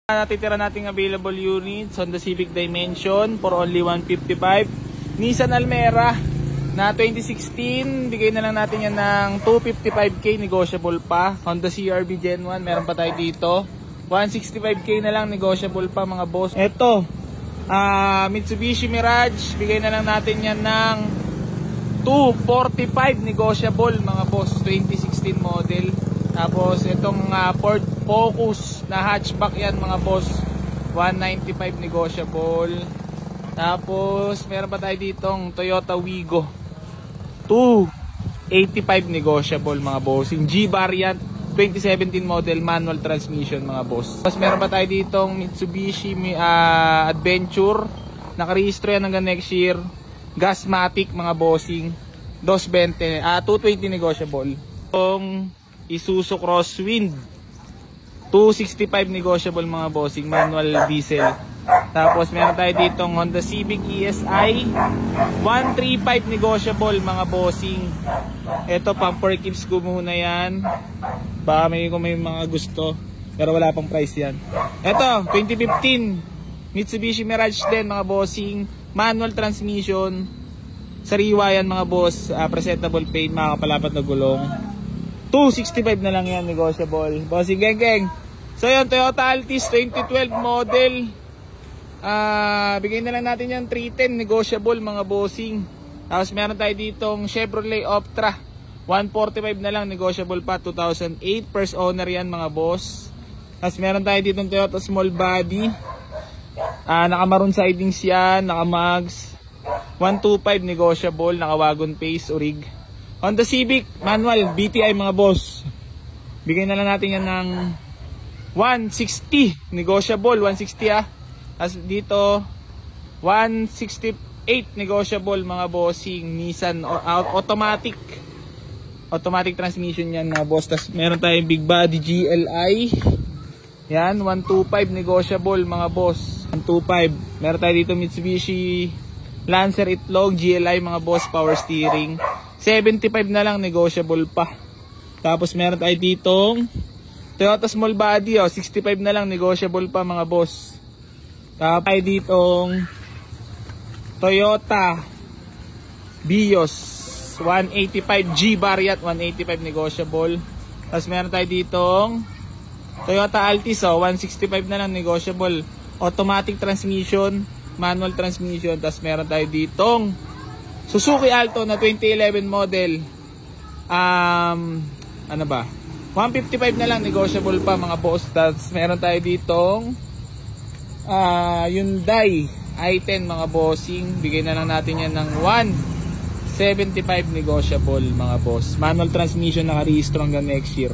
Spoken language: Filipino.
Natitira nating available units, Honda Civic Dimension for only 155. Nissan Almera na 2016, bigay na lang natin yan ng 255k, negotiable pa. Honda CR-V Gen 1, meron pa tayo dito. 165k na lang, negotiable pa mga boss. Eto, Mitsubishi Mirage, bigay na lang natin yan ng 245, negotiable mga boss, 2016 model. Tapos itong Ford Focus na hatchback yan mga boss, 195 negotiable. Tapos meron pa tayo ditong Toyota Wigo 285 negotiable mga boss. Yung G variant 2017 model, manual transmission mga boss. Tapos meron pa tayo ditong Mitsubishi Adventure, nakarehistro yan hanggang next year, Gasmatic mga bossing, 220 220 negotiable. Itong Isuzu Crosswind 265 negotiable mga bossing, manual diesel. Tapos meron tayo ditong Honda Civic ESI 135 negotiable mga bossing. Ito pamper keeps ko muna yan, baka kung may mga gusto, pero wala pang price yan. Ito 2015 Mitsubishi Mirage din mga bossing, manual transmission, sariwa yan mga boss, presentable paint, makakapalapat na gulong, 265 na lang yan, negotiable. Bossing geng. So yun, Toyota Altis 2012 model, bigay na lang natin yan 310 negotiable mga bossing. Tapos meron tayo ditong Chevrolet Optra 145 na lang, negotiable pa, 2008, first owner yan mga boss. Tapos meron tayo ditong Toyota Small Body, naka-maroon sidings yan, naka-mags, 125 negotiable, naka-wagon pace orig. Honda Civic manual BTI mga boss, bigay na lang natin yan ng 160 negotiable, 160 As dito 168 negotiable mga bossing, Nissan automatic transmission yan mga boss. Tas meron tayong big body GLI yan, 125 negotiable mga boss, 125. Meron tayo dito Mitsubishi Lancer Itlog GLI mga boss, power steering, 75 na lang, negotiable pa. Tapos meron tayo ditong Toyota Small Body 65 na lang, negotiable pa mga boss. Tapos tayo ditong Toyota Vios 185 G variant, 185 negotiable. Tapos meron tayo ditong Toyota Altis 165 na lang, negotiable, automatic transmission, manual transmission. Tapos meron tayo ditong Suzuki Alto na 2011 model, ano ba, 155 na lang, negotiable pa mga boss. Tapos meron tayo ditong Hyundai i10 mga bossing, bigay na lang natin yan ng 175 negotiable mga boss, manual transmission, nakarehistro hanggang next year.